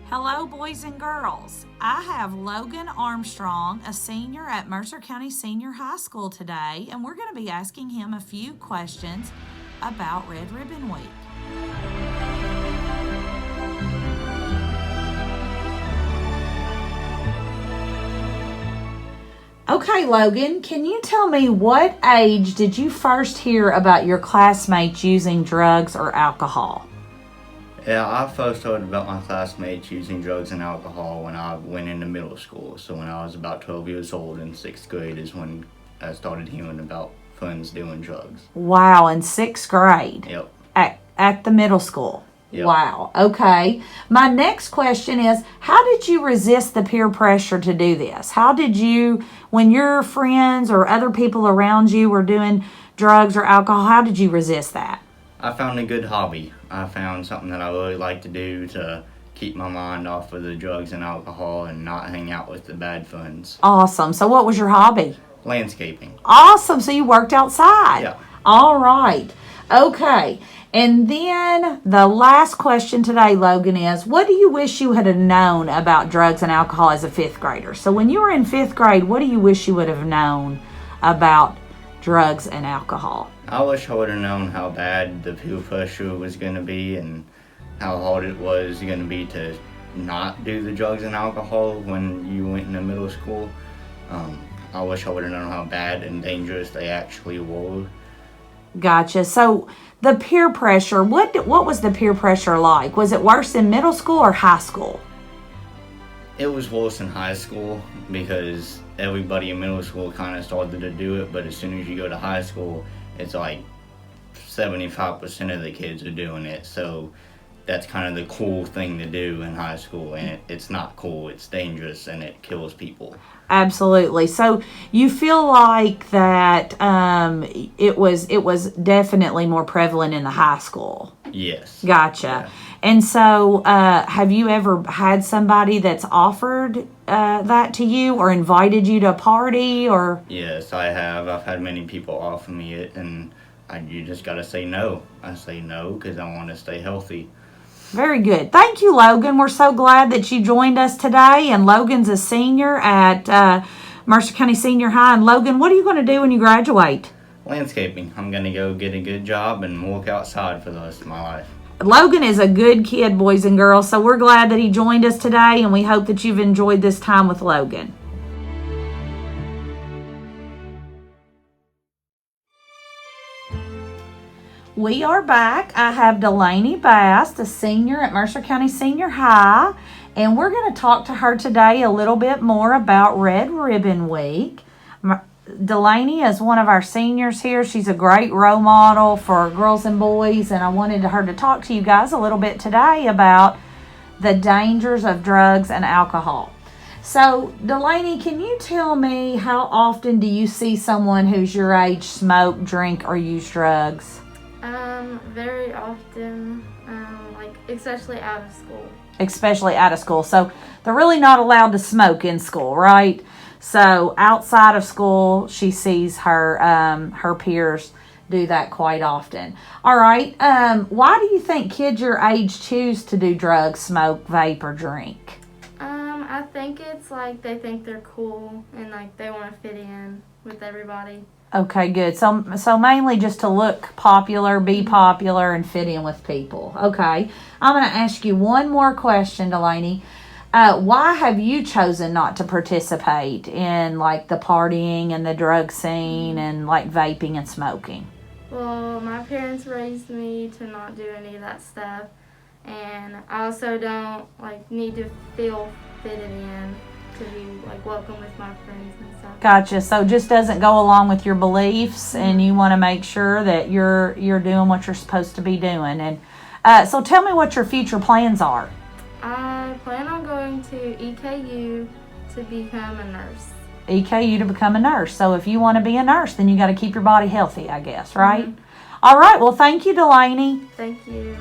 Hello, boys and girls. I have Logan Armstrong, a senior at Mercer County Senior High School today, and we're going to be asking him a few questions about Red Ribbon Week. Okay, Logan, can you tell me what age did you first hear about your classmates using drugs or alcohol? Yeah, I first heard about my classmates using drugs and alcohol when I went into middle school. So when I was about 12 years old in 6th grade is when I started hearing about friends doing drugs. Wow, in 6th grade? Yep. At the middle school? Yep. Wow, okay. My next question is, how did you resist the peer pressure to do this? How did you, when your friends or other people around you were doing drugs or alcohol, how did you resist that? I found a good hobby. I found something that I really like to do to keep my mind off of the drugs and alcohol and not hang out with the bad friends. Awesome. So what was your hobby? Landscaping. Awesome. So you worked outside. Yeah. All right. Okay. And then the last question today, Logan, is what do you wish you had known about drugs and alcohol as a 5th grader? So when you were in 5th grade, what do you wish you would have known about drugs and alcohol? I wish I would have known how bad the peer pressure was going to be and how hard it was going to be to not do the drugs and alcohol when you went into middle school. I wish I would have known how bad and dangerous they actually were. Gotcha. So the peer pressure, what was the peer pressure like? Was it worse in middle school or high school? It was worse in high school because everybody in middle school kind of started to do it, but as soon as you go to high school, it's like 75% of the kids are doing it. So that's kind of the cool thing to do in high school, and it's not cool, it's dangerous, and it kills people. Absolutely. So you feel like that it was definitely more prevalent in the high school. Yes. Gotcha. Yeah. And so have you ever had somebody that's offered that to you or invited you to a party or? Yes, I have. I've had many people offer me it, and you just got to say no. I say no because I want to stay healthy. Very good. Thank you, Logan. We're so glad that you joined us today. And Logan's a senior at Mercer County Senior High. And Logan, what are you going to do when you graduate? Landscaping. I'm going to go get a good job and work outside for the rest of my life. Logan is a good kid, boys and girls. So we're glad that he joined us today. And we hope that you've enjoyed this time with Logan. We are back. I have Delaney Bass, a senior at Mercer County Senior High, and we're going to talk to her today a little bit more about Red Ribbon Week. Delaney is one of our seniors here. She's a great role model for girls and boys, and I wanted her to talk to you guys a little bit today about the dangers of drugs and alcohol. So, Delaney, can you tell me how often do you see someone who's your age smoke, drink, or use drugs? Very often, especially out of school. Especially out of school. So they're really not allowed to smoke in school, right? So outside of school, she sees her peers do that quite often. All right. Why do you think kids your age choose to do drugs, smoke, vape, or drink? I think it's like they think they're cool and like they want to fit in with everybody. Okay, good. So mainly just to look popular, be popular, and fit in with people. Okay. I'm going to ask you one more question, Delaney. Why have you chosen not to participate in like the partying and the drug scene and like vaping and smoking? Well, my parents raised me to not do any of that stuff, and I also don't need to feel fitted in to be welcome with my friends and stuff. Gotcha. So just doesn't go along with your beliefs, and you want to make sure that you're doing what you're supposed to be doing. And so tell me what your future plans are. I plan on going to EKU to become a nurse. EKU to become a nurse. So if you want to be a nurse, then you got to keep your body healthy, I guess, right? Mm-hmm. All right. Well, thank you, Delaney. Thank you.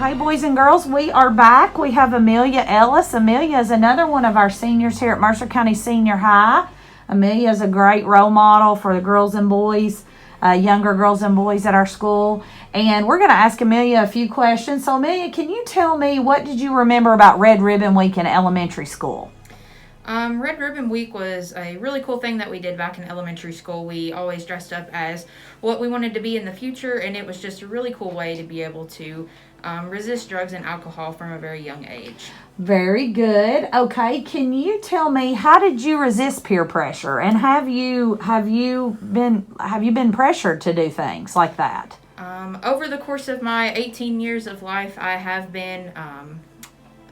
Okay, boys and girls, we are back. We have Amelia Ellis. Amelia is another one of our seniors here at Mercer County Senior High. Amelia is a great role model for the girls and boys younger girls and boys at our school. And we're going to ask Amelia a few questions. So, Amelia, can you tell me, what did you remember about Red Ribbon Week in elementary school? Red Ribbon Week was a really cool thing that we did back in elementary school. We always dressed up as what we wanted to be in the future, and it was just a really cool way to be able to resist drugs and alcohol from a very young age. Very good. Okay, can you tell me, how did you resist peer pressure, and have you been pressured to do things like that? Over the course of my 18 years of life, I have been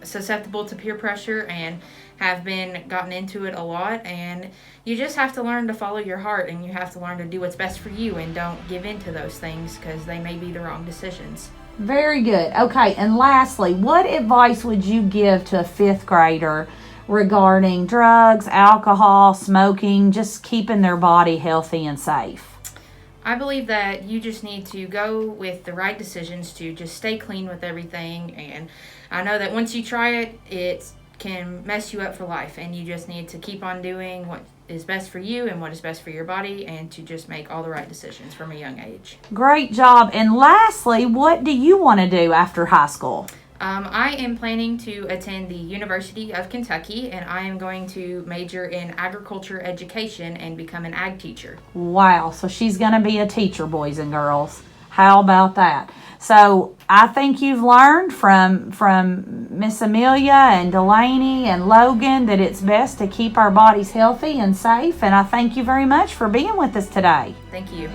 susceptible to peer pressure and have been gotten into it a lot, and you just have to learn to follow your heart, and you have to learn to do what's best for you and don't give in to those things because they may be the wrong decisions. Very good. Okay, and lastly, what advice would you give to a 5th grader regarding drugs, alcohol, smoking, just keeping their body healthy and safe? I believe that you just need to go with the right decisions to just stay clean with everything, and I know that once you try it, it can mess you up for life, and you just need to keep on doing what is best for you and what is best for your body, and to just make all the right decisions from a young age. Great job. And lastly, what do you want to do after high school? I am planning to attend the University of Kentucky, and I am going to major in agriculture education and become an ag teacher. Wow, so she's going to be a teacher, boys and girls. How about that? So I think you've learned from Miss Amelia and Delaney and Logan that it's best to keep our bodies healthy and safe, and I thank you very much for being with us today. Thank you.